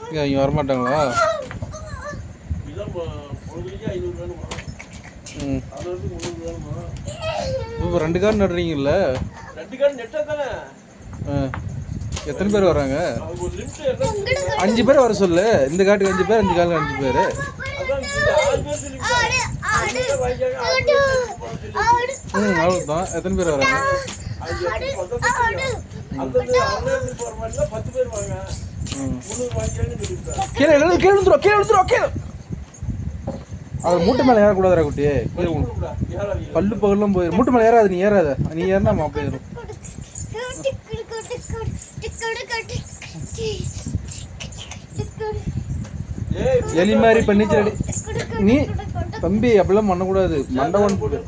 இங்கே வரமாட்டாங்களா? இப்போ 2 கார் நடுறீங்கல்ல? எத்தனை பேர் வராங்க? 5 பேர் வர சொல்லு. இந்த காட்டுக்கு 5 பேர், இந்த காலுக்கு 5 பேர். அவ்வளோதான். எத்தனை பேர் வராங்க? கீழே விழுந்துரும், கீழே விழுந்துரும், கீழே. அது மூட்டை மேலே ஏறக்கூடாதுடா குட்டி. பல்லு பகல்லாம் போயிடும். மூட்டை மேலே ஏறாது, நீ ஏறாத. நீ ஏறினா போயிடும். எலி மாதிரி பண்ணிச்சு. நீ தம்பி அப்படிலாம் பண்ணக்கூடாது. மண்டவன் போடு.